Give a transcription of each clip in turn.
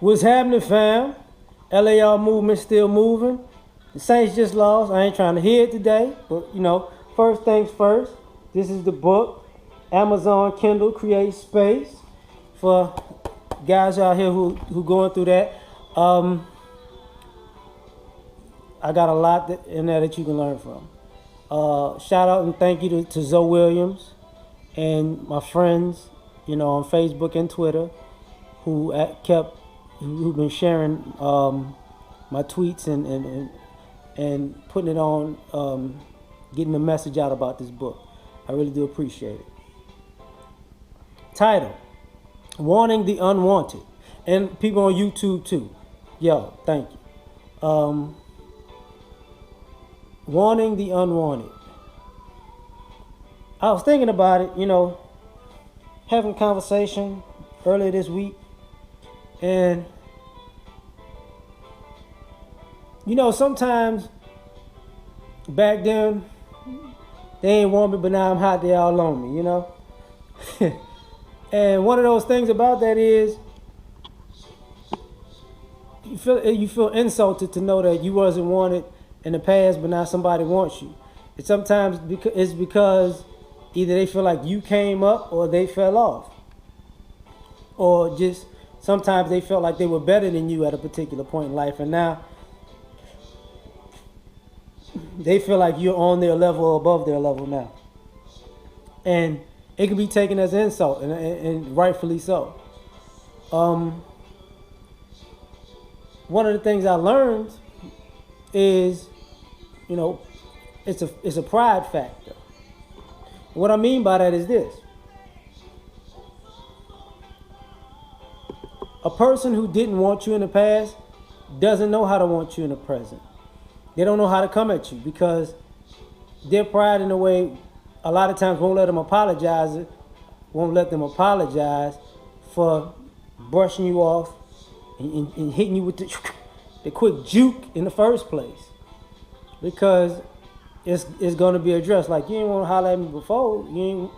What's happening, fam? L.A.R. movement still moving. The Saints just lost. I ain't trying to hear it today, but first things first. This is the book. Amazon Kindle creates space for guys out here who going through that. I got a lot in there that you can learn from. Shout out and thank you to Zoe Williams and my friends, on Facebook and Twitter, who've been sharing my tweets and putting it on, getting the message out about this book. I really do appreciate it. Title: Warning the Unwanted, and people on YouTube too. Yo, thank you. Warning the Unwanted. I was thinking about it, having a conversation earlier this week, and sometimes back then they ain't want me, but now I'm hot, they all on me, And one of those things about that is you feel insulted to know that you wasn't wanted in the past, but now somebody wants you. And sometimes it's because either they feel like you came up or they fell off. Or just sometimes they felt like they were better than you at a particular point in life, and now they feel like you're on their level or above their level now. And it can be taken as an insult, and rightfully so. One of the things I learned is, it's a pride factor. What I mean by that is this. A person who didn't want you in the past doesn't know how to want you in the present. They don't know how to come at you because their pride, in a way, a lot of times won't let them apologize for brushing you off and hitting you with the quick juke in the first place. Because it's going to be addressed. Like, you didn't want to holler at me before. You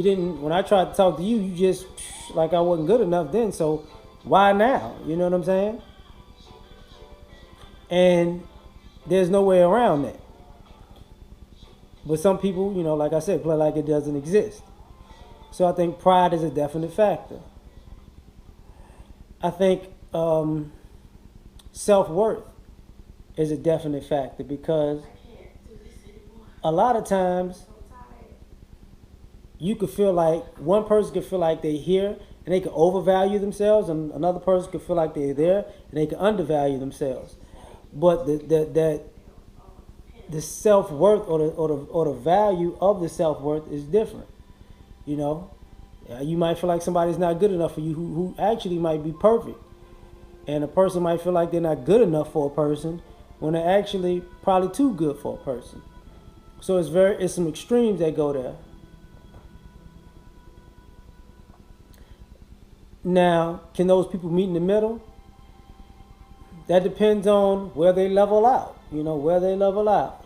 didn't. When I tried to talk to you, you just like I wasn't good enough then. So why now? You know what I'm saying? And there's no way around that. But some people, like I said, play like it doesn't exist. So I think pride is a definite factor. I think self-worth is a definite factor because a lot of times you could feel like one person could feel like they're here and they can overvalue themselves, and another person could feel like they're there and they can undervalue themselves. But the self-worth or the value of the self-worth is different. You might feel like somebody's not good enough for you who actually might be perfect. And a person might feel like they're not good enough for a person when they're actually probably too good for a person. So it's some extremes that go there. Now, can those people meet in the middle? That depends on where they level out. Where they level out.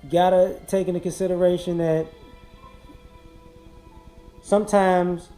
Gotta take into consideration that sometimes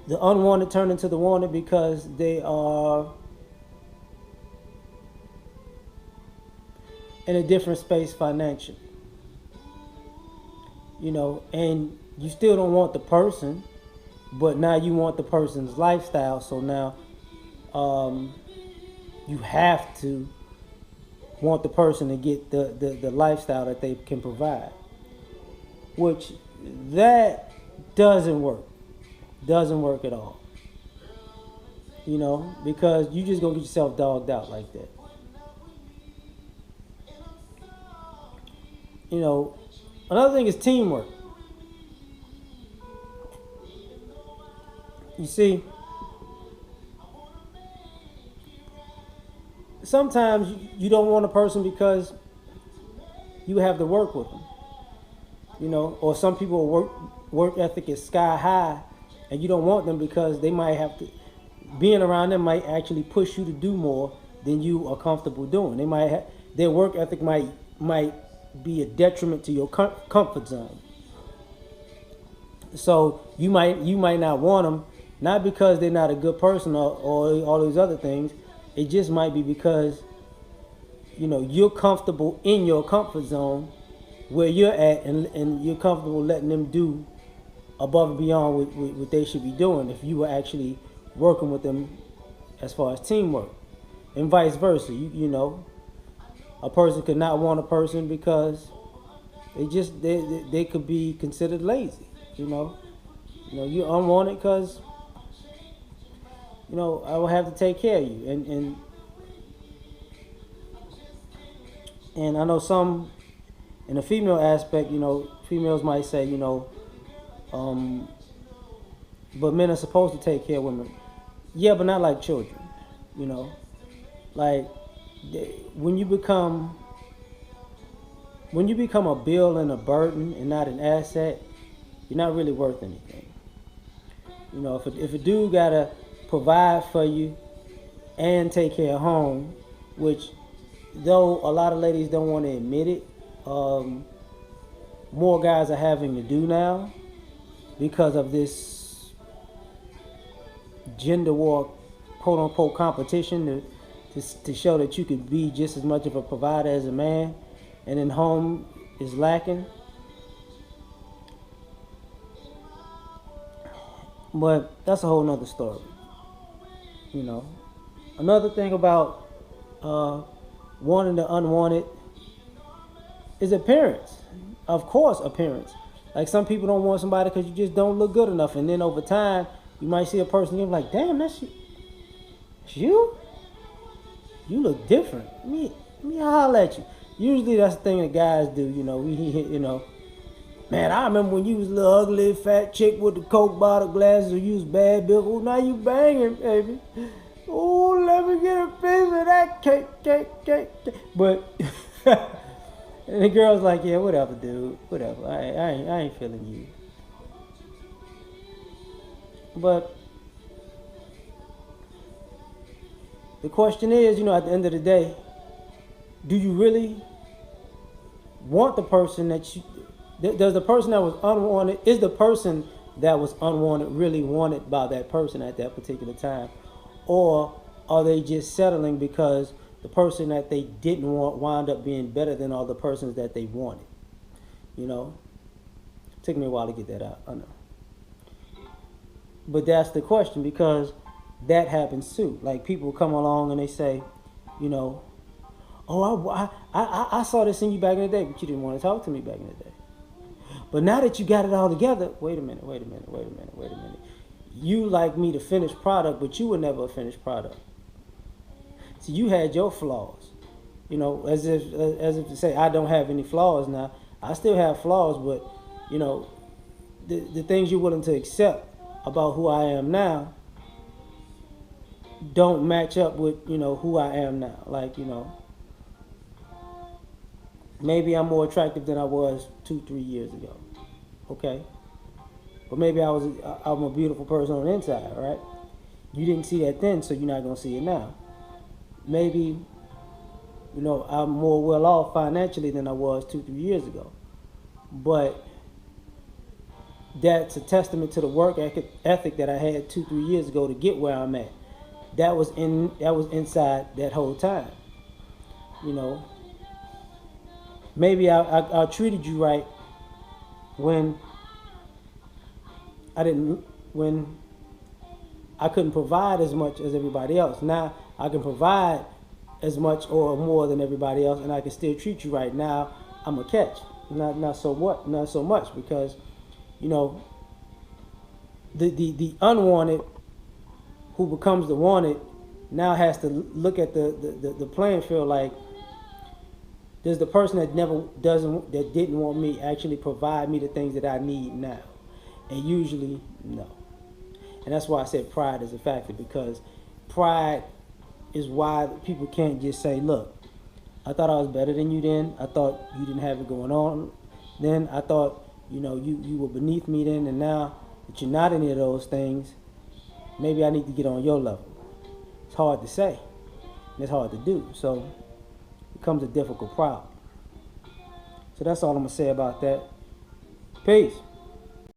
the unwanted turn into the wanted because they are in a different space financially. And you still don't want the person, but now you want the person's lifestyle. So now you have to want the person to get the lifestyle that they can provide, which that doesn't work at all, because you just gonna get yourself dogged out like that. Another thing is teamwork. You see, sometimes you don't want a person because you have to work with them, or some people work ethic is sky high, and you don't want them because they might have to, being around them might actually push you to do more than you are comfortable doing. Their work ethic might be a detriment to your comfort zone. So you might not want them, not because they're not a good person or all these other things. It just might be because you're comfortable in your comfort zone where you're at, and you're comfortable letting them do above and beyond what they should be doing if you were actually working with them as far as teamwork, and vice versa. A person could not want a person because they could be considered lazy. You're unwanted because I will have to take care of you, and I know some in the female aspect. Females might say, but men are supposed to take care of women. Yeah, but not like children. You know, like when you become a bill and a burden and not an asset, you're not really worth anything. If a dude gotta provide for you and take care of home, which though a lot of ladies don't want to admit it, more guys are having to do now because of this gender war, quote unquote, competition to show that you could be just as much of a provider as a man, and then home is lacking. But that's a whole nother story. Another thing about wanting the unwanted is appearance. Of course, appearance. Like some people don't want somebody because you just don't look good enough, and then over time you might see a person and you're like, damn, that's you. You look different. Let me holler at you. Usually that's the thing that guys do. Man, I remember when you was a little ugly, fat chick with the Coke bottle glasses, or you was bad bill. Oh, now you banging, baby. Oh, let me get a piece of that cake. But and the girl's like, yeah, whatever, dude, whatever. I ain't feeling you. But the question is, at the end of the day, do you really want the person that you? Does the person that was unwanted, is the person that was unwanted really wanted by that person at that particular time? Or are they just settling because the person that they didn't want wound up being better than all the persons that they wanted? Took me a while to get that out, I know. But that's the question, because that happens too. Like people come along and they say, oh, I saw this in you back in the day, but you didn't want to talk to me back in the day. But now that you got it all together, wait a minute. You like me, the finished product, but you were never a finished product. So you had your flaws, as if to say I don't have any flaws now. I still have flaws, but the things you're willing to accept about who I am now don't match up with who I am now. Like maybe I'm more attractive than I was 2-3 years ago. Okay. But maybe I'm a beautiful person on the inside, right? You didn't see that then, so you're not going to see it now. Maybe, I'm more well off financially than I was 2-3 years ago. But that's a testament to the work ethic that I had 2-3 years ago to get where I'm at. That was inside that whole time. Maybe I treated you right when I couldn't provide as much as everybody else. Now I can provide as much or more than everybody else, and I can still treat you right. Now I'm a catch. Not so much, because the unwanted who becomes the wanted now has to look at the playing field like, does the person that didn't want me actually provide me the things that I need now? And usually, no. And that's why I said pride is a factor, because pride is why people can't just say, look, I thought I was better than you then. I thought you didn't have it going on then. I thought, you were beneath me then, and now that you're not any of those things, maybe I need to get on your level. It's hard to say. And it's hard to do. So it becomes a difficult problem. So that's all I'm going to say about that. Peace.